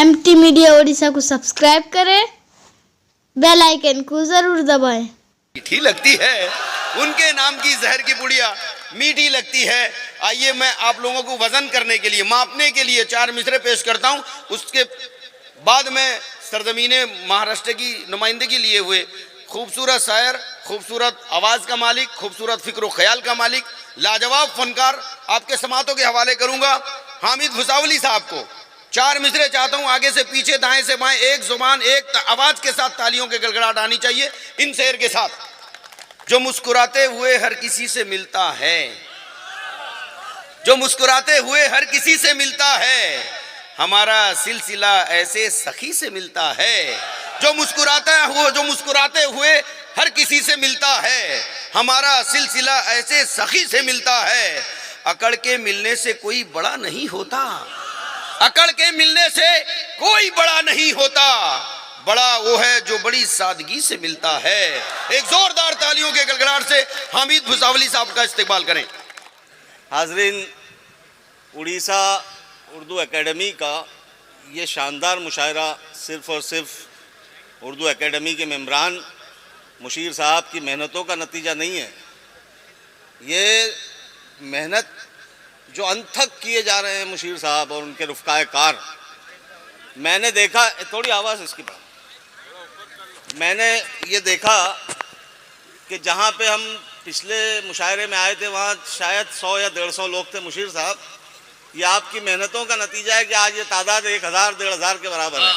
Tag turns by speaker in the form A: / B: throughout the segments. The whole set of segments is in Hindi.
A: एमटी मीडिया ओडिशा को सब्सक्राइब करें, बेल आइकन को जरूर दबाएं।
B: मीठी लगती है उनके नाम की जहर की पुड़िया मीठी लगती है। आइए मैं आप लोगों को वजन करने के लिए, मापने के लिए 4 मिसरे पेश करता हूं। उसके बाद में सरजमीने महाराष्ट्र की नुमाइंदगी लिए हुए खूबसूरत शायर, खूबसूरत आवाज का मालिक, खूबसूरत फिक्र ख्याल का मालिक, लाजवाब फनकार आपके समातों के हवाले करूंगा हामिद भुसावली साहब को। 4 मिसरे चाहता हूं, आगे से पीछे, दाएं से बाएं, एक जुबान एक आवाज के साथ तालियों के गड़गड़ाहट आनी चाहिए इन शेर के साथ। जो मुस्कुराते हुए हर किसी से मिलता है, जो मुस्कुराते हुए हर किसी से मिलता है, हमारा सिलसिला ऐसे सखी से मिलता है। जो मुस्कुराते हुए हर किसी से मिलता है, हमारा सिलसिला ऐसे सखी से मिलता है। अकड़ के मिलने से कोई बड़ा नहीं होता, अकड़ के मिलने से कोई बड़ा नहीं होता, बड़ा वो है जो बड़ी सादगी से मिलता है। एक जोरदार तालियों के गड़गड़ाहट से हामिद भुसावली साहब का इस्तेमाल करें।
C: हाजरीन, उड़ीसा उर्दू एकेडमी का ये शानदार मुशायरा सिर्फ़ और सिर्फ उर्दू एकेडमी के मेम्बरान मुशीर साहब की मेहनतों का नतीजा नहीं है। ये मेहनत जो अनथक किए जा रहे हैं मुशीर साहब और उनके रुफ़क़ाए कार, मैंने देखा, थोड़ी आवाज़ इसकी बात, मैंने ये देखा कि जहाँ पे हम पिछले मुशायरे में आए थे वहाँ शायद 100 या 150 लोग थे। मुशीर साहब, ये आपकी मेहनतों का नतीजा है कि आज ये तादाद 1000-1500 के बराबर है।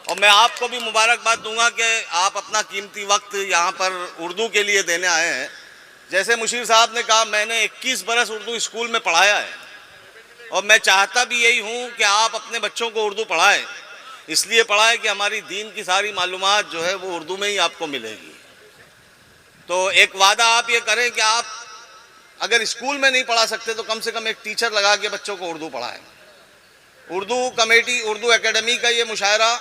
C: और मैं आपको भी मुबारकबाद दूंगा कि आप अपना कीमती वक्त यहाँ पर उर्दू के लिए देने आए हैं। जैसे मुशीर साहब ने कहा, मैंने 21 बरस उर्दू स्कूल में पढ़ाया है और मैं चाहता भी यही हूँ कि आप अपने बच्चों को उर्दू पढ़ाएं। इसलिए पढ़ाएं कि हमारी दीन की सारी मालूमात जो है वो उर्दू में ही आपको मिलेगी। तो एक वादा आप ये करें कि आप अगर स्कूल में नहीं पढ़ा सकते तो कम से कम एक टीचर लगा के बच्चों को उर्दू पढ़ाएं। उर्दू कमेटी, उर्दू एकेडमी का ये मुशायरा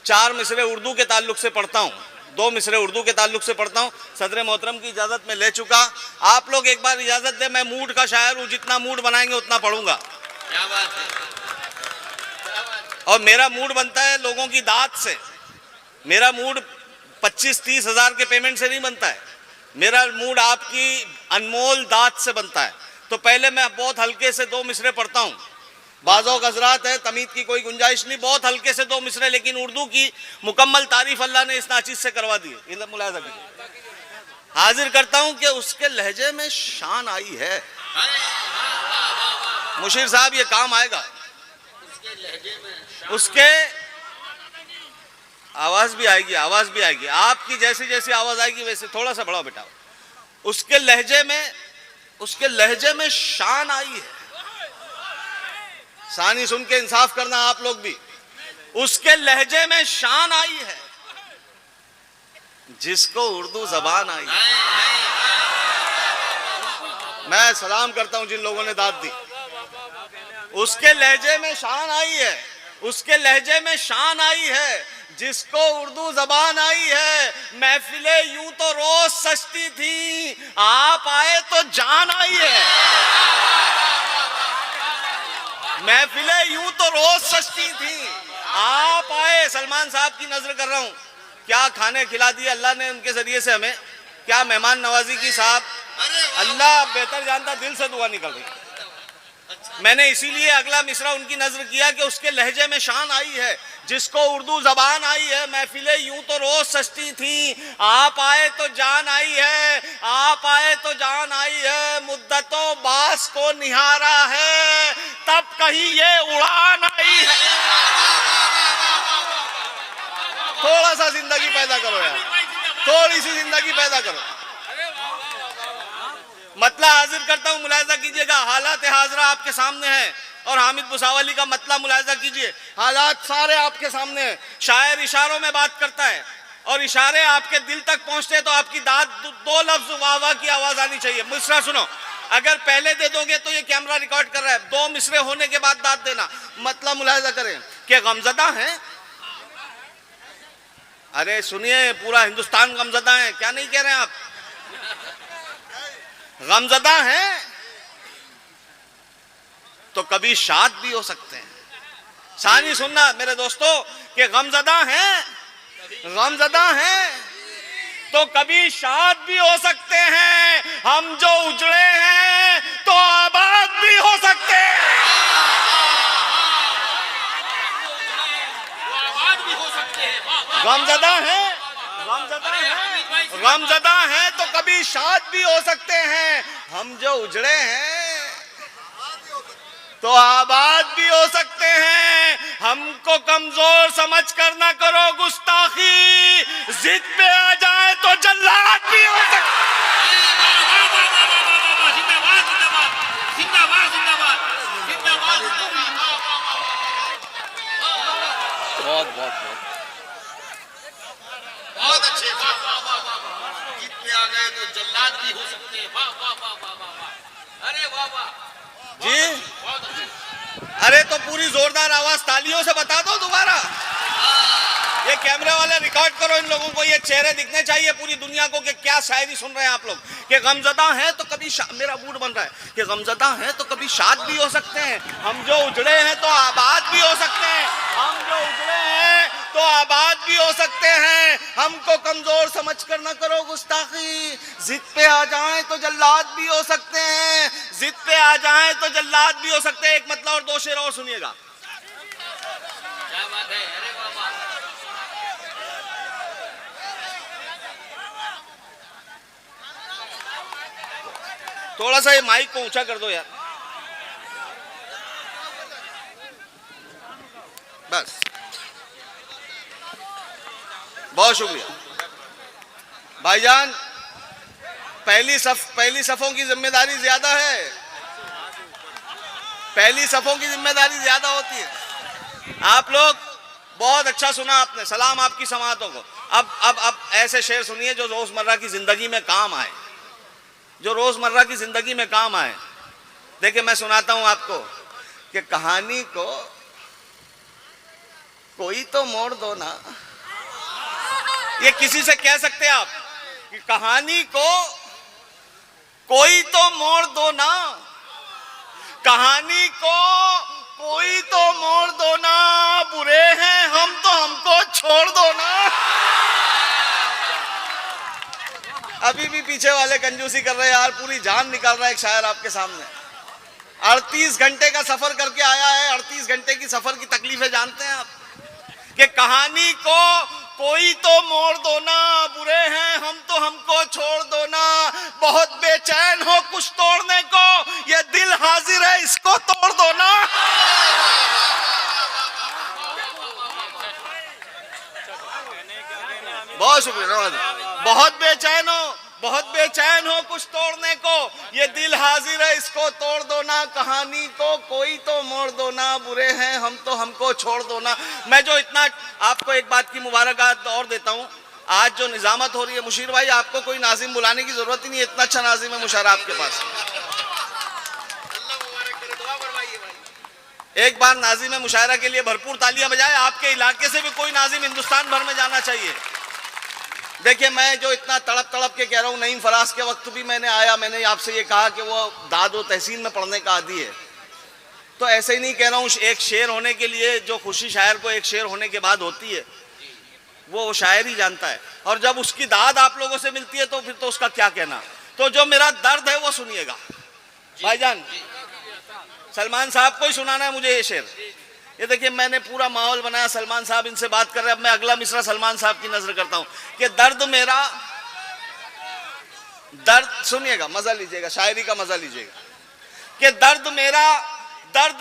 C: 4 मिसरे उर्दू के ताल्लुक से पढ़ता हूँ, 2 मिसरे उर्दू के ताल्लुक से पढ़ता हूँ। सदर मोहतरम की इजाज़त में ले चुका। आप लोग एक बार इजाज़त दें, मैं मूड का शायर हूँ, जितना मूड बनाएंगे उतना पढ़ूंगा। क्या बात है। और मेरा मूड बनता है लोगों की दाद से। मेरा मूड 25-30 हज़ार के पेमेंट से नहीं बनता है, मेरा मूड आपकी अनमोल दाद से बनता है। तो पहले मैं बहुत हल्के से 2 मिसरे पढ़ता हूँ। बाज़ों हज़रात है, तमीद की कोई गुंजाइश नहीं, बहुत हल्के से 2 मिसरे, लेकिन उर्दू की मुकम्मल तारीफ अल्लाह ने इस नाचीज से करवा दी है। इधर मुलाहिजा कीजिए। हाजिर करता हूँ कि उसके लहजे में शान आई है। मुशीर साहब, ये काम आएगा। उसके आवाज भी आएगी, आवाज भी आएगी। आपकी जैसी जैसी आवाज आएगी वैसे, थोड़ा सा बढ़ाओ बेटा। उसके लहजे में शान आई है। सानी सुन के इंसाफ करना आप लोग भी। उसके लहजे में शान आई है, जिसको उर्दू जबान आई है। मैं सलाम करता हूं जिन लोगों ने दाद दी। उसके लहजे में शान आई है, उसके लहजे में शान आई है, जिसको उर्दू जबान आई है। महफिले यूं तो रोज सजती थी, आप आए तो जान आई है। महफिले यूं तो रोज सजती थी, आप आए। सलमान साहब की नजर कर रहा हूं, क्या खाने खिला दिए अल्लाह ने उनके जरिए से हमें, क्या मेहमान नवाजी की साहब। अल्लाह बेहतर जानता, दिल से दुआ निकल रही। मैंने इसीलिए अगला मिसरा उनकी नजर किया कि उसके लहजे में शान आई है, जिसको उर्दू जबान आई है। महफिलें यूं तो रोज सजती थी, आप आए तो जान आई है, आप आए तो जान आई है। मुद्दतों बास को निहारा है, तब कहीं ये उड़ान आई है। थोड़ा सा जिंदगी पैदा करो यार, थोड़ी सी जिंदगी पैदा करो। मतला हाजिर करता हूं, मुलाहिजा कीजिएगा। हालात हाजरा आपके सामने है और हामिद भुसावली का मतला मुलाहिजा कीजिए। हालात सारे आपके सामने हैं। शायर इशारों में बात करता है और इशारे आपके दिल तक पहुंचते हैं तो आपकी दाद 2 लफ्ज वाह वाह की आवाज आनी चाहिए। मिसरा सुनो, अगर पहले दे दोगे तो ये कैमरा रिकॉर्ड कर रहा है, 2 मिसरे होने के बाद दाद देना। मतलब मुलाहिजा करें कि गमजदा है। अरे सुनिए, पूरा हिंदुस्तान गमजदा है, क्या नहीं कह रहे हैं आप? गमजदा हैं तो कभी शाद भी हो सकते हैं, शानी सुनना मेरे दोस्तों कि गमज़दा हैं तो कभी शाद भी हो सकते हैं, हम जो उजड़े हैं तो आबाद भी हो सकते हैं। गमज़दा हैं तो कभी शाद भी हो सकते हैं, हम जो उजड़े हैं तो आबाद भी हो सकते हैं। हमको कमजोर समझ कर ना करो गुस्ताखी, जिद पे आ जाए तो जल्लाद भी हो सकते
B: बहुत अच्छे, जिद पे आ गए तो जल्लाद भी हो सकते हैं। वाह वाह वाह वाह वाह वाह, अरे वाह वाह
C: जी। अरे तो पूरी जोरदार आवाज तालियों से बता दो दोबारा। ये कैमरे वाले रिकॉर्ड करो, इन लोगों को ये चेहरे दिखने चाहिए पूरी दुनिया को कि क्या शायरी सुन रहे हैं आप लोग। कि गमज़दा हैं तो कभी मेरा मूड बन रहा है कि गमज़दा हैं तो कभी शाद भी हो सकते हैं, हम जो उजड़े हैं तो आबाद भी हो सकते हैं, हम जो उजड़े हैं तो आबाद भी हो सकते हैं। हमको कमजोर समझ कर न करो गुस्ताखी, जिद पे आ जाएं तो जल्लाद भी हो सकते हैं, जिद पे आ जाएं तो जल्लाद भी हो सकते हैं। एक मतलब और दो शेर और सुनिएगा।
B: क्या बात है, अरे वाह वाह।
C: थोड़ा सा ये माइक को ऊंचा कर दो यार, बस। बहुत शुक्रिया भाईजान। पहली सफों की जिम्मेदारी ज्यादा है, पहली सफों की जिम्मेदारी ज्यादा होती है। आप लोग बहुत अच्छा सुना आपने, सलाम आपकी समातों को। अब ऐसे शेर सुनिए जो रोजमर्रा की जिंदगी में काम आए, जो रोजमर्रा की जिंदगी में काम आए। देखिए मैं सुनाता हूं आपको कि कहानी को कोई तो मोड़ दो ना। ये किसी से कह सकते हैं आप कि कहानी को कोई तो मोड़ दो ना, कहानी को कोई तो मोड़ दो ना, बुरे हैं हम तो हमको छोड़ दो ना। अभी भी पीछे वाले कंजूसी कर रहे हैं यार, पूरी जान निकाल रहा है एक शायर आपके सामने। 38 घंटे का सफर करके आया है, 38 घंटे की सफर की तकलीफें जानते हैं आप। कि कहानी को कोई तो मोड़ दो ना, बुरे हैं हम तो हमको छोड़ दो ना, बहुत बेचैन हो कुछ तोड़ने को, ये दिल हाजिर है इसको तोड़ दो ना। बहुत शुक्रिया। बहुत बेचैन हो कुछ तोड़ने को, ये दिल हाजिर है इसको तोड़ दो ना, कहानी को कोई तो मोड़ दो ना, बुरे हैं हम तो हमको छोड़ दो ना। मैं जो इतना आपको एक बात की मुबारकबाद और देता हूं, आज जो निजामत हो रही है मुशीर भाई, आपको कोई नाजिम बुलाने की जरूरत ही नहीं है, इतना अच्छा नाजिम है मुशारा आपके पास। एक बार नाजिम मुशायरा के लिए भरपूर तालियां बजाए। आपके इलाके से भी कोई नाजिम हिंदुस्तान भर में जाना चाहिए। देखिए मैं जो इतना तड़प के कह रहा हूँ, नईम फराज के वक्त भी मैंने आपसे ये कहा कि वो दाद व तहसीन में पढ़ने का आदी है, तो ऐसे ही नहीं कह रहा हूँ। एक शेर होने के लिए जो खुशी शायर को एक शेर होने के बाद होती है वो शायर ही जानता है, और जब उसकी दाद आप लोगों से मिलती है तो फिर तो उसका क्या कहना। तो जो मेरा दर्द है वो सुनिएगा भाईजान। सलमान साहब को ही सुनाना है मुझे ये शेर। ये देखिए मैंने पूरा माहौल बनाया, सलमान साहब इनसे बात कर रहे हैं। अब मैं अगला मिसरा सलमान साहब की नजर करता हूं कि दर्द सुनिएगा, मजा लीजिएगा, शायरी का मजा लीजिएगा। कि दर्द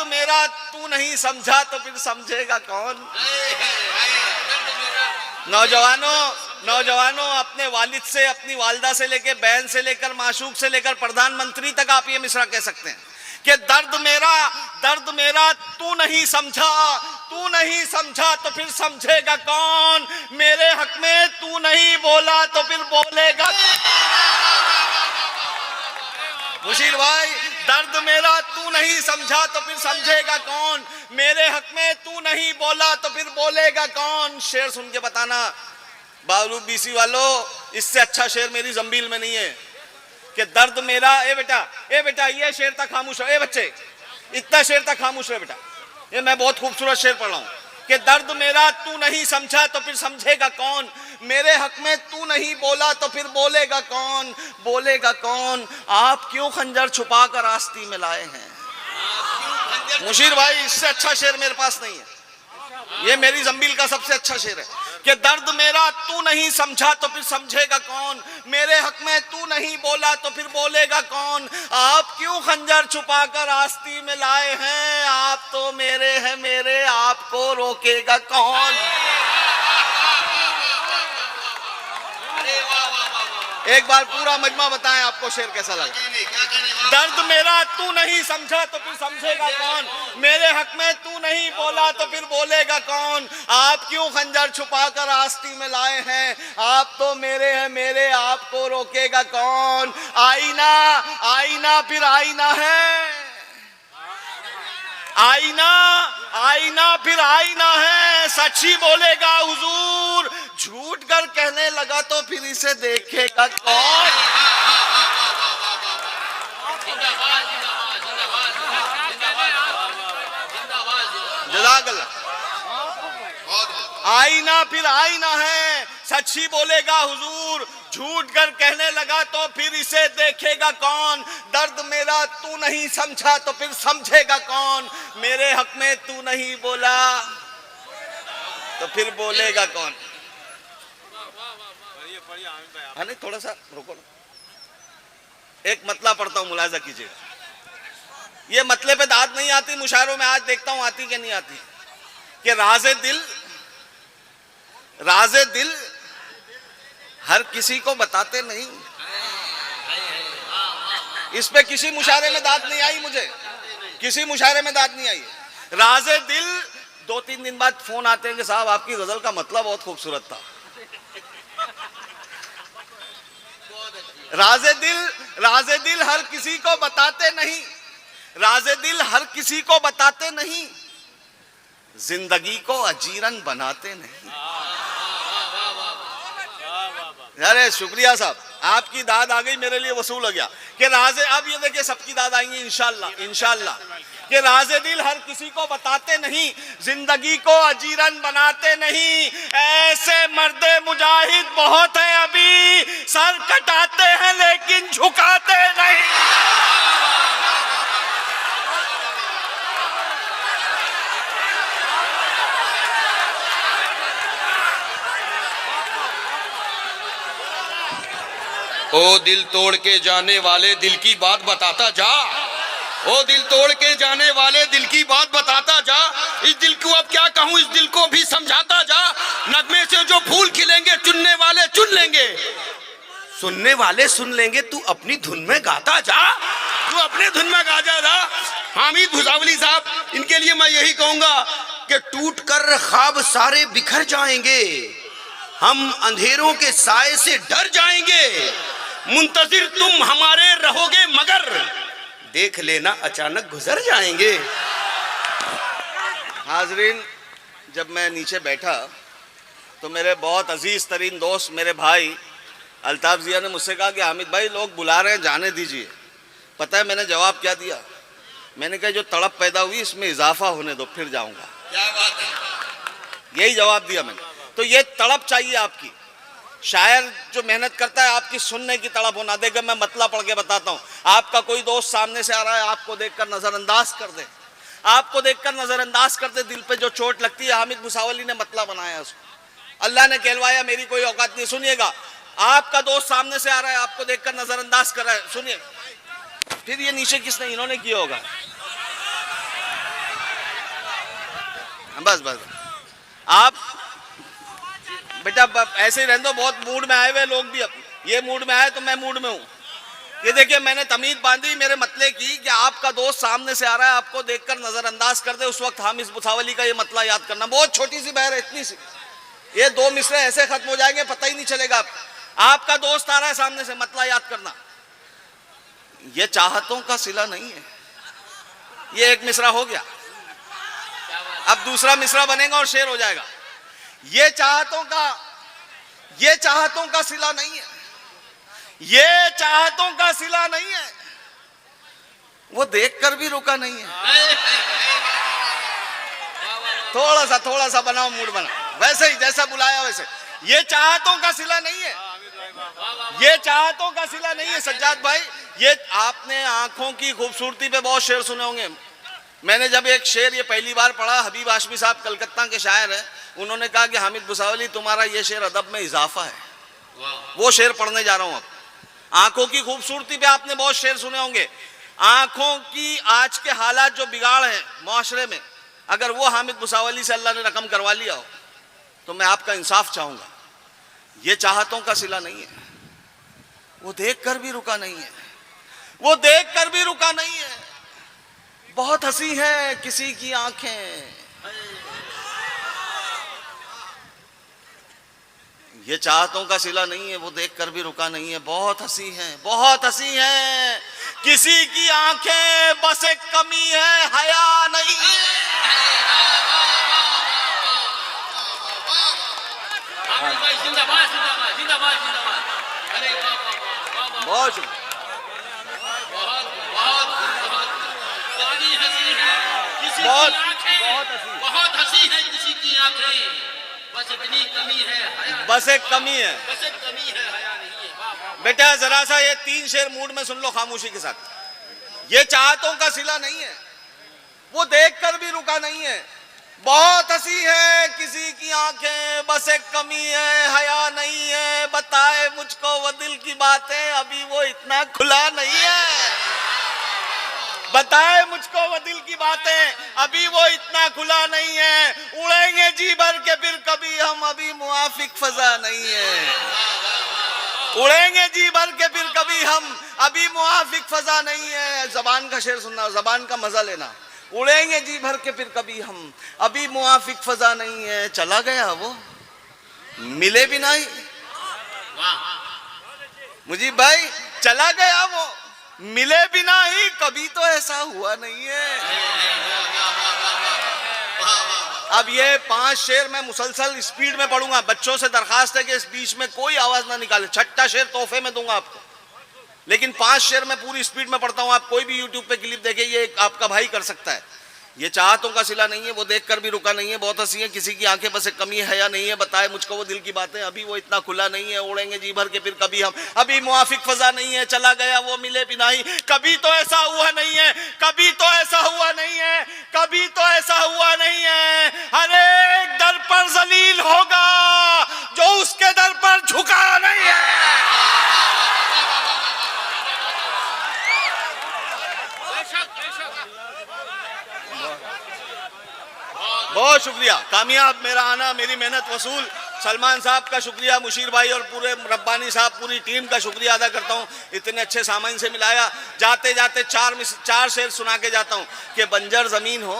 C: मेरा तू नहीं समझा तो फिर समझेगा कौन। नौजवानों अपने वालिद से, अपनी वालिदा से लेकर बहन से लेकर माशूक से लेकर प्रधानमंत्री तक आप ये मिसरा कह सकते हैं कि दर्द मेरा तू नहीं समझा तो फिर समझेगा कौन। मेरे हक में तू नहीं बोला तो फिर बोलेगा। मुशीर भाई, दर्द मेरा तू नहीं समझा तो फिर समझेगा कौन, मेरे हक में तू नहीं बोला तो फिर बोलेगा कौन। शेर सुन के बताना बावलूद बीसी वालों, इससे अच्छा शेर मेरी जंबील में नहीं है। कि दर्द मेरा, ए बेटा ये शेर तक खामोश रहो, ए बच्चे इतना शेर तक खामोश रहो बेटा। ये मैं बहुत खूबसूरत शेर पढ़ रहा हूं कि दर्द मेरा तू नहीं समझा तो फिर समझेगा कौन, मेरे हक में तू नहीं बोला तो फिर बोलेगा कौन, बोलेगा कौन। आप क्यों खंजर छुपा कर आस्ती में लाए हैं। मुशीर भाई, इससे अच्छा शेर मेरे पास नहीं है। ये मेरी जंबील का सबसे अच्छा शेर है कि दर्द मेरा तू नहीं समझा तो फिर समझेगा कौन, मेरे हक में तू नहीं बोला तो फिर बोलेगा कौन। आप क्यों खंजर छुपा कर आस्ती में लाए हैं, आप तो मेरे हैं मेरे, आपको रोकेगा कौन। एक बार पूरा मजमा बताएं आपको शेर कैसा लगा। दर्द मेरा तू नहीं समझा तो फिर समझेगा कौन, मेरे हक में तू नहीं बोला तो फिर बोलेगा कौन। आप क्यों खंजर छुपा कर आस्ती में लाए हैं, आप तो मेरे हैं मेरे, आपको रोकेगा कौन। आईना आईना फिर आईना है, आईना आईना फिर आईना है, सच ही बोलेगा हुजूर, झूठ कर कहने लगा तो फिर इसे देखेगा कौन। जज़ाकल्लाह। आईना फिर आईना है, सच ही बोलेगा हुजूर, झूठ कर कहने लगा तो फिर इसे देखेगा कौन। दर्द मेरा तू नहीं समझा तो फिर समझेगा कौन, मेरे हक में तू नहीं बोला तो फिर बोलेगा कौन। हाँ नहीं, थोड़ा सा रुको ना, एक मतला पढ़ता हूं, मुलाजा कीजिए। ये मतले पे दाद नहीं आती मुशायरों में, आज देखता हूं आती कि नहीं आती। कि राज़े दिल हर किसी को बताते नहीं। इस पे किसी मुशायरे में दाद नहीं आई, मुझे किसी मुशायरे में दाद नहीं आई। राज़े दिल, 2-3 दिन बाद फोन आते हैं कि साहब आपकी गजल का मतलब बहुत खूबसूरत था। राज़े दिल हर किसी को बताते नहीं, राज़े दिल हर किसी को बताते नहीं, जिंदगी को अजीरन बनाते नहीं। अरे शुक्रिया साहब, आपकी दाद आ गई, मेरे लिए वसूल हो गया। कि राज़े, अब ये देखिए सबकी दाद आएंगी इंशाल्लाह इंशाल्लाह। कि राज़े दिल हर किसी को बताते नहीं, जिंदगी को अजीरन बनाते नहीं। ऐसे मर्दे मुजाहिद बहुत हैं अभी, सर कटाते हैं लेकिन झुकाते नहीं।
B: ओ दिल तोड़ के जाने वाले दिल की बात बताता जा, ओ दिल तोड़ के जाने वाले दिल की बात बताता जा। इस दिल को अब क्या कहूँ, इस दिल को भी समझाता जा। नगमे से जो फूल खिलेंगे चुनने वाले चुन लेंगे, सुनने वाले सुन लेंगे। तू अपनी धुन में गाता जा, तू अपने धुन में गाता जा। हामिद भुसावली साहब, इनके लिए मैं यही कहूंगा कि टूट कर ख्वाब सारे बिखर जाएंगे, हम अंधेरों के साए से डर जाएंगे। मुंतजिर तुम हमारे रहोगे मगर देख लेना अचानक गुजर जाएंगे।
C: हाजरीन, जब मैं नीचे बैठा तो मेरे बहुत अजीज तरीन दोस्त मेरे भाई अल्ताफ जिया ने मुझसे कहा कि हामिद भाई लोग बुला रहे हैं, जाने दीजिए। पता है मैंने जवाब क्या दिया? मैंने कहा जो तड़प पैदा हुई इसमें इजाफा होने दो, फिर जाऊंगा।
B: क्या बात है,
C: यही जवाब दिया मैंने। तो ये तड़प चाहिए आपकी। शायर जो मेहनत करता है आपकी सुनने की तड़प होना। देखिए मैं मतला पढ़ के बताता हूँ। आपका कोई दोस्त सामने से आ रहा है, आपको देखकर नजरअंदाज कर दे, आपको देखकर नजरअंदाज कर दे, दिल पे जो चोट लगती है। हामिद भुसावली ने मतला बनाया उसको, अल्लाह ने कहलवाया, मेरी कोई औकात नहीं। सुनिएगा, आपका दोस्त सामने से आ रहा है, आपको देखकर नजरअंदाज कर रहा है, सुनिए। फिर ये नीचे किसने, इन्होंने किया होगा। बस बस आप बेटा ऐसे ही रहने दो। बहुत मूड में आए हुए लोग भी, ये मूड में आए तो मैं मूड में हूँ। ये देखिए मैंने तमीज बांधी मेरे मतले की कि आपका दोस्त सामने से आ रहा है, आपको देखकर नजरअंदाज कर दे, उस वक्त हामिद भुसावली का ये मतला याद करना। बहुत छोटी सी बहर है, इतनी सी, ये 2 मिसरे ऐसे खत्म हो जाएंगे पता ही नहीं चलेगा। आपका दोस्त आ रहा है सामने से, मतला याद करना। ये चाहतों का सिला नहीं है। ये एक मिसरा हो गया, अब दूसरा मिसरा बनेगा और शेर हो जाएगा। ये चाहतों का सिला नहीं है, ये चाहतों का सिला नहीं है, वो देखकर भी रुका नहीं है। थोड़ा सा बनाओ, मूड बनाओ, वैसे ही जैसा बुलाया वैसे। ये चाहतों का सिला नहीं है, ये चाहतों का सिला नहीं है सज्जाद भाई। ये आपने आंखों की खूबसूरती पे बहुत शेर सुने होंगे। मैंने जब एक शेर ये पहली बार पढ़ा, हबीब हाशमी साहब कलकत्ता के शायर हैं, उन्होंने कहा कि हामिद भुसावली तुम्हारा ये शेर अदब में इजाफा है, वो शेर पढ़ने जा रहा हूं अब। आंखों की खूबसूरती पे आपने बहुत शेर सुने होंगे। आंखों की आज के हालात जो बिगाड़ है मुआशरे में, अगर वो हामिद भुसावली से अल्लाह ने रकम करवा लिया हो तो मैं आपका इंसाफ चाहूंगा। ये चाहतों का सिला नहीं है, वो देख कर भी रुका नहीं है, वो देख कर भी रुका नहीं है। बहुत हंसी है किसी की आंखें, ये चाहतों का सिला नहीं है, वो देख कर भी रुका नहीं है। बहुत हंसी है, बहुत हंसी है किसी की आंखें, बस एक कमी है हया नहीं। बहुत
D: बहुत हंसी है किसी की आंखें, बस इतनी कमी है,
C: बस एक कमी है,
D: बस एक कमी है, हया नहीं है।
C: बेटा जरा सा ये 3 शेर मूड में सुन लो खामोशी के साथ। ये चाहतों का सिला नहीं है, वो देख कर भी रुका नहीं है। बहुत हंसी है किसी की आंखें, बस एक कमी है हया नहीं है। बताए मुझको वो दिल की बातें, अभी वो इतना खुला नहीं है। बताए मुझको वो दिल की बातें, अभी वो इतना खुला नहीं है। उड़ेंगे जी भर के फिर कभी हम, अभी मुआफिक फजा नहीं है। उड़ेंगे जी भर के फिर कभी हम, अभी मुआफिक फजा नहीं है। जबान का शेर सुनना, जबान का मजा लेना। उड़ेंगे जी भर के फिर कभी हम, अभी मुआफिक फजा नहीं है। चला गया वो, मिले भी नहीं। मुजीब भाई चला गया वो, मिले भी नहीं, कभी तो ऐसा हुआ नहीं है। अब ये 5 शेर मैं मुसलसल स्पीड में पढ़ूंगा। बच्चों से दरखास्त है कि इस बीच में कोई आवाज ना निकाले। 6ठा शेर तोहफे में दूंगा आपको, लेकिन 5 शेर मैं पूरी स्पीड में पढ़ता हूं। आप कोई भी यूट्यूब पे क्लिप देखे, ये आपका भाई कर सकता है। ये चाहतों का सिला नहीं है, वो देख कर भी रुका नहीं है। बहुत हंसी है किसी की आंखें, बस एक कमी है या नहीं है। बताए मुझको वो दिल की बातें, अभी वो इतना खुला नहीं है। उड़ेंगे जी भर के फिर कभी हम, अभी मुआफिक फजा नहीं है। चला गया वो, मिले भी नहीं, कभी तो ऐसा हुआ नहीं है, कभी तो ऐसा हुआ नहीं है, कभी तो ऐसा हुआ नहीं है। हर एक दर पर जलील होगा जो उसके दर पर झुका नहीं है। बहुत शुक्रिया, कामयाब मेरा आना, मेरी मेहनत वसूल। सलमान साहब का शुक्रिया, मुशीर भाई और पूरे रब्बानी साहब, पूरी टीम का शुक्रिया अदा करता हूँ। इतने अच्छे सामान से मिलाया। जाते जाते 4 शेर सुना के जाता हूँ कि बंजर जमीन हो,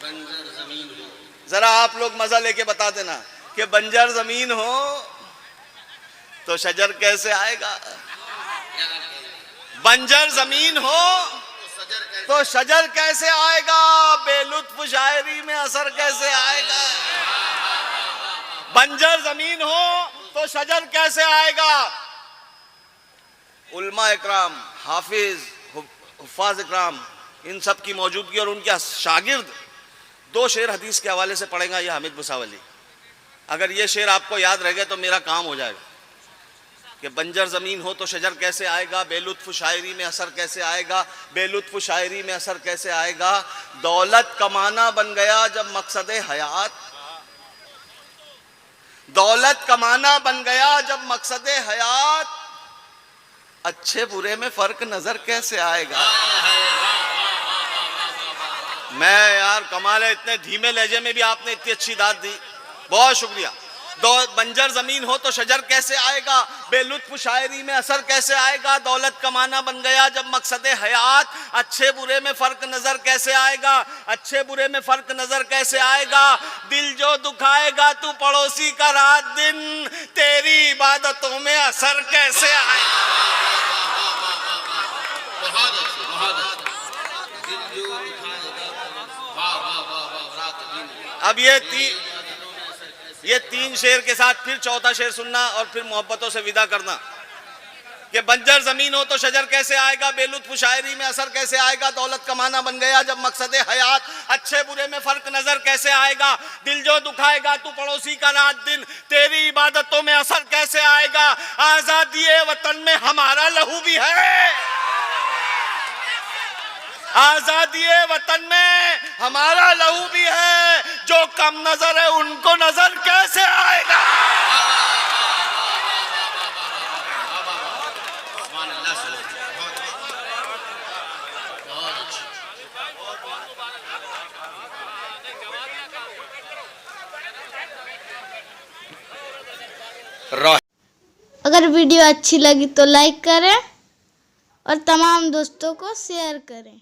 D: बंजर जमीन हो,
C: जरा आप लोग मजा लेके बता देना कि बंजर जमीन हो तो शजर कैसे आएगा। बंजर जमीन हो तो शजर कैसे आएगा, बेलुत्फ शायरी में असर कैसे आएगा। बंजर जमीन हो तो शजर कैसे आएगा। उल्मा इकराम, हाफिज, हुफ्फाज इकराम, इन सब की मौजूदगी और उनके शागिर्द 2 शेर हदीस के हवाले से पढ़ेगा ये हामिद भुसावली। अगर ये शेर आपको याद रह गए तो मेरा काम हो जाएगा कि बंजर जमीन हो तो शजर कैसे आएगा, बेलुत्फ शायरी में असर कैसे आएगा, बेलुत्फ शायरी में असर कैसे आएगा। दौलत कमाना बन गया जब मकसद हयात, दौलत कमाना बन गया जब मकसद हयात, अच्छे बुरे में फर्क नजर कैसे आएगा। मैं यार कमाल है, इतने धीमे लहजे में भी आपने इतनी अच्छी दाद दी, बहुत शुक्रिया। बंजर जमीन हो तो शजर कैसे आएगा, बेलुत्फ शायरी में असर कैसे आएगा। दौलत कमाना बन गया जब मकसद हयात, अच्छे बुरे में फर्क नजर कैसे आएगा, अच्छे बुरे में फर्क नजर कैसे आएगा। दिल जो दुखाएगा तू पड़ोसी का रात दिन, तेरी इबादतों में असर कैसे आएगा।
D: बहुत अच्छी, बहुत अच्छी। दिल जो दुखाएगा, वाह वाह वाह वाह, रात दिन।
C: अब ये 3 शेर के साथ फिर 4था शेर सुनना और फिर मोहब्बतों से विदा करना। कि बंजर जमीन हो तो शजर कैसे आएगा, बेलुत्फ शायरी में असर कैसे आएगा, दौलत कमाना बन गया जब मकसद हयात, अच्छे बुरे में फर्क नजर कैसे आएगा, दिल जो दुखाएगा तू पड़ोसी का रात दिन, तेरी इबादतों में असर कैसे आएगा, आजादी वतन में हमारा लहू भी है, आजादी वतन में हमारा लहू भी है, जो कम नजर है उनको नजर कैसे आएगा।
A: अगर वीडियो अच्छी लगी तो लाइक करें और तमाम दोस्तों को शेयर करें।